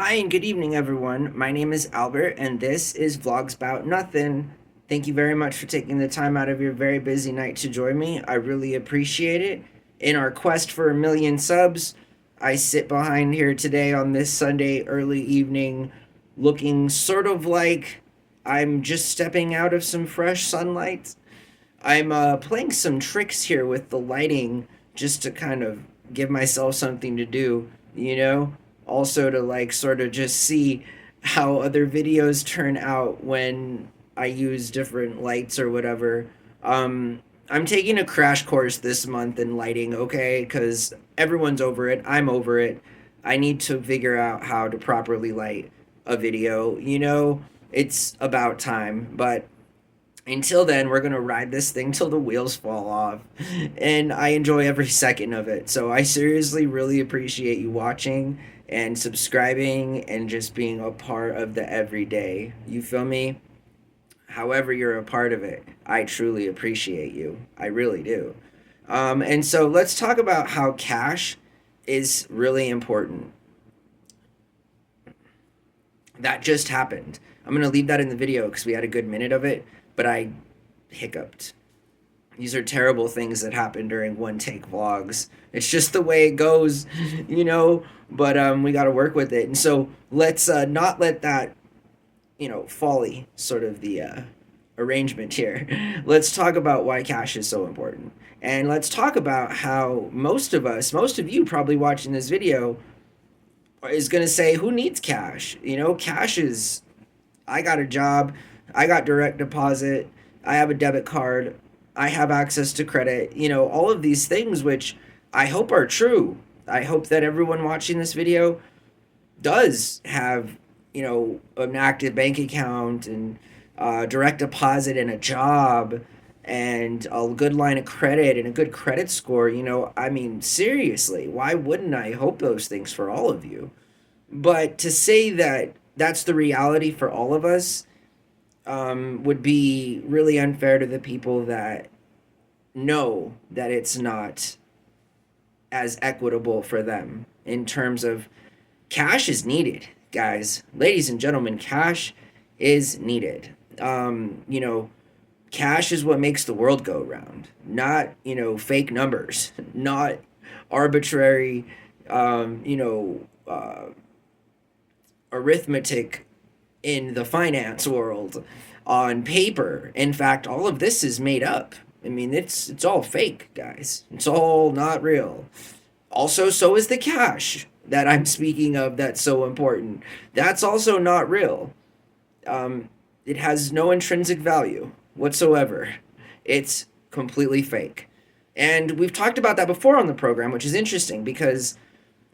Hi and good evening, everyone. My name is Albert, and this is VlogsBoutNothin. Thank you very much for taking the time out of your very busy night to join me. I really appreciate it. In our quest for a million subs, I sit behind here today on this Sunday early evening, looking sort of like I'm just stepping out of some fresh sunlight. I'm playing some tricks here with the lighting just to kind of give myself something to do, you know? Also to like sort of just see how other videos turn out when I use different lights or whatever. I'm taking a crash course this month in lighting, okay? Because everyone's over it. I'm over it. I need to figure out how to properly light a video. It's about time, but until then, we're going to ride this thing till the wheels fall off. And I enjoy every second of it. So I seriously really appreciate you watching and subscribing and just being a part of the everyday. You feel me? However, you're a part of it, I truly appreciate you. I really do. And so let's talk about how cash is really important. That just happened. I'm going to leave that in the video because we had a good minute of it, but I hiccuped. These are terrible things that happen during one take vlogs. It's just the way it goes, you know, but we got to work with it. And so let's not let that, folly sort of the arrangement here. Let's talk about why cash is so important. And let's talk about how most of you probably watching this video is going to say, who needs cash? Cash is, I got a job, I got direct deposit, I have a debit card, I have access to credit, all of these things, which I hope are true. I hope that everyone watching this video does have, an active bank account and direct deposit and a job and a good line of credit and a good credit score. I mean, seriously, why wouldn't I hope those things for all of you? But to say that that's the reality for all of us would be really unfair to the people that know that it's not as equitable for them in terms of cash is needed, guys. Ladies and gentlemen, cash is needed. Cash is what makes the world go round, not, fake numbers, not arbitrary, arithmetic in the finance world on paper. In fact, all of this is made up. I mean, it's all fake, guys. It's all not real. Also, so is the cash that I'm speaking of that's so important. That's also not real. It has no intrinsic value whatsoever. It's completely fake. And we've talked about that before on the program, which is interesting because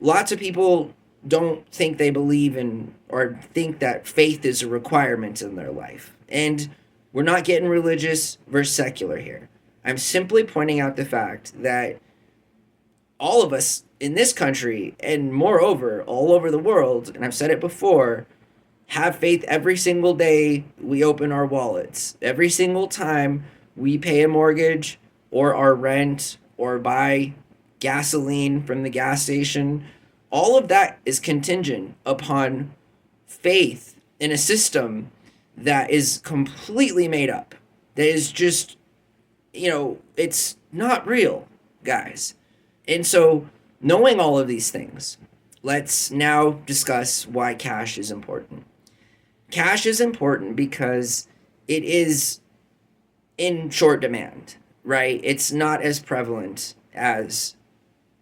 lots of people don't think they believe in or think that faith is a requirement in their life. And we're not getting religious versus secular here. I'm simply pointing out the fact that all of us in this country, and moreover, all over the world, and I've said it before, have faith every single day we open our wallets. Every single time we pay a mortgage or our rent or buy gasoline from the gas station, all of that is contingent upon faith in a system that is completely made up. That is just, it's not real, guys. And so, knowing all of these things, let's now discuss why cash is important. Cash is important because it is in short demand, right? It's not as prevalent as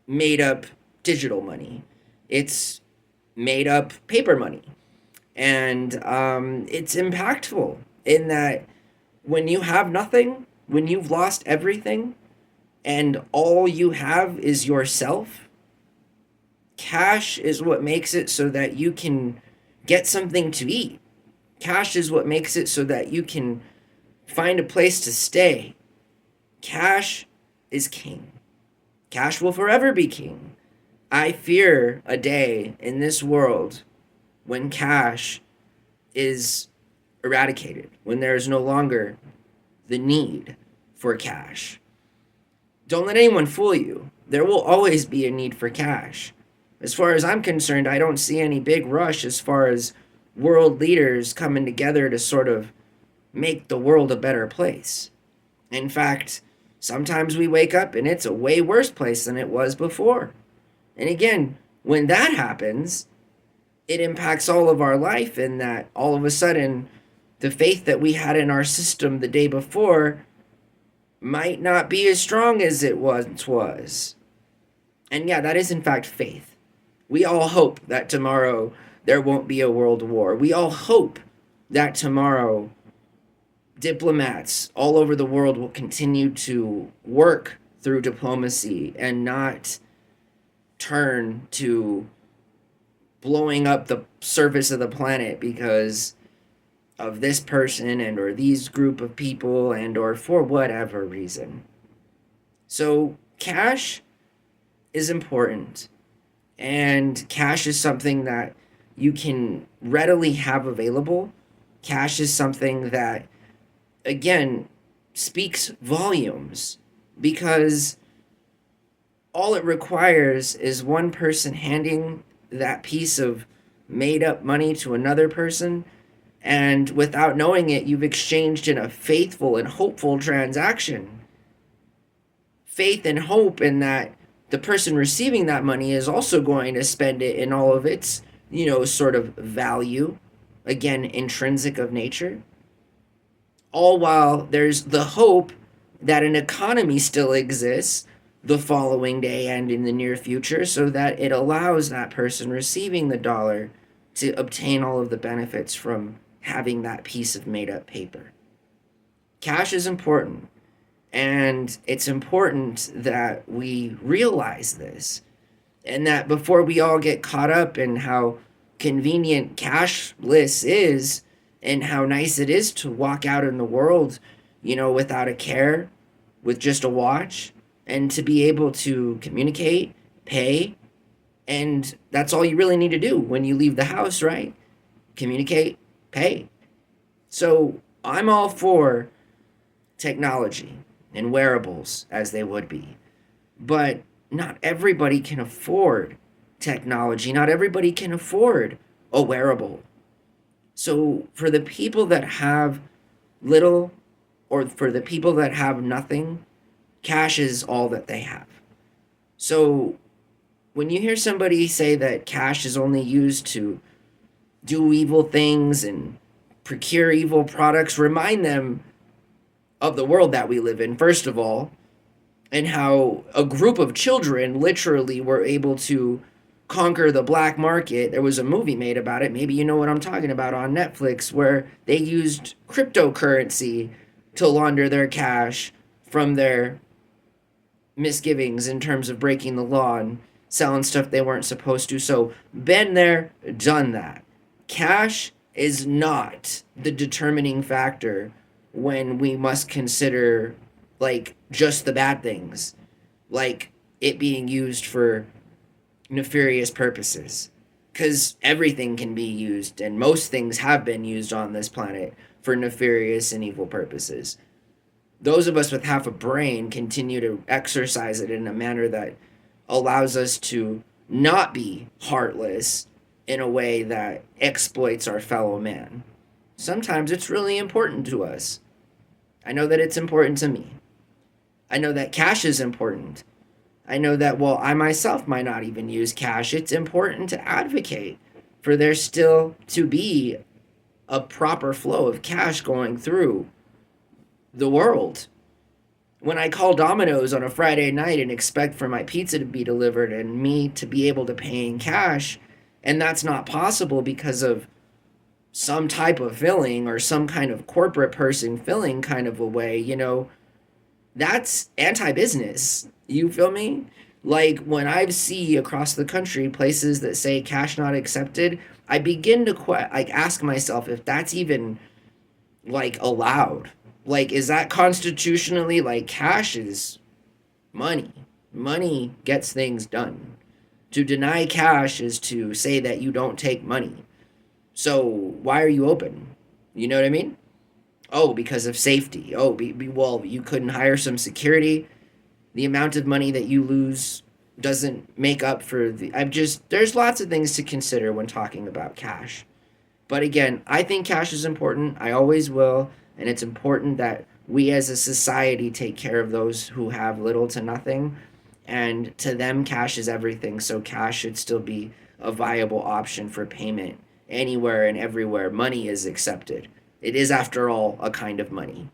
made up digital money. It's made up paper money. And it's impactful in that when you have nothing, when you've lost everything, and all you have is yourself, cash is what makes it so that you can get something to eat. Cash is what makes it so that you can find a place to stay. Cash is king. Cash will forever be king. I fear a day in this world when cash is eradicated, when there is no longer the need for cash. Don't let anyone fool you. There will always be a need for cash. As far as I'm concerned, I don't see any big rush as far as world leaders coming together to sort of make the world a better place. In fact, sometimes we wake up and it's a way worse place than it was before. And again, when that happens, it impacts all of our life, in that all of a sudden the faith that we had in our system the day before might not be as strong as it once was. And yeah, that is in fact faith. We all hope that tomorrow there won't be a world war. We all hope that tomorrow diplomats all over the world will continue to work through diplomacy and not turn to blowing up the surface of the planet because of this person and or these group of people and or for whatever reason. So cash is important, and cash is something that you can readily have available. Cash is something that, again, speaks volumes, because all it requires is one person handing that piece of made up money to another person, and without knowing it, you've exchanged in a faithful and hopeful transaction. Faith and hope in that the person receiving that money is also going to spend it in all of its, sort of value, again, intrinsic of nature. All while there's the hope that an economy still exists the following day and in the near future, so that it allows that person receiving the dollar to obtain all of the benefits from having that piece of made up paper. Cash is important, and it's important that we realize this, and that before we all get caught up in how convenient cashless is and how nice it is to walk out in the world, without a care, with just a watch, and to be able to communicate, pay, and that's all you really need to do when you leave the house, right? Communicate, pay. So I'm all for technology and wearables, as they would be. But not everybody can afford technology. Not everybody can afford a wearable. So for the people that have little, or for the people that have nothing, cash is all that they have. So when you hear somebody say that cash is only used to do evil things and procure evil products, remind them of the world that we live in, first of all, and how a group of children literally were able to conquer the black market. There was a movie made about it, maybe you know what I'm talking about, on Netflix, where they used cryptocurrency to launder their cash from their misgivings in terms of breaking the law and selling stuff they weren't supposed to. So been there, done that. Cash is not the determining factor when we must consider just the bad things, like it being used for nefarious purposes, because everything can be used, and most things have been used on this planet for nefarious and evil purposes. Those of us with half a brain continue to exercise it in a manner that allows us to not be heartless in a way that exploits our fellow man. Sometimes it's really important to us. I know that it's important to me. I know that cash is important. I know that while I myself might not even use cash, it's important to advocate for there still to be a proper flow of cash going through the world. When I call Domino's on a Friday night and expect for my pizza to be delivered and me to be able to pay in cash, and that's not possible because of some type of filling or some kind of corporate person filling kind of a way, that's anti-business. You feel me? Like when I see across the country places that say cash not accepted, I begin to ask myself if that's even allowed. Is that constitutionally, cash is money. Money gets things done. To deny cash is to say that you don't take money. So why are you open? You know what I mean? Oh, because of safety. Oh, well, you couldn't hire some security. The amount of money that you lose doesn't make up for I'm just, there's lots of things to consider when talking about cash. But again, I think cash is important. I always will. And it's important that we as a society take care of those who have little to nothing. And to them, cash is everything. So cash should still be a viable option for payment anywhere and everywhere money is accepted. It is, after all, a kind of money.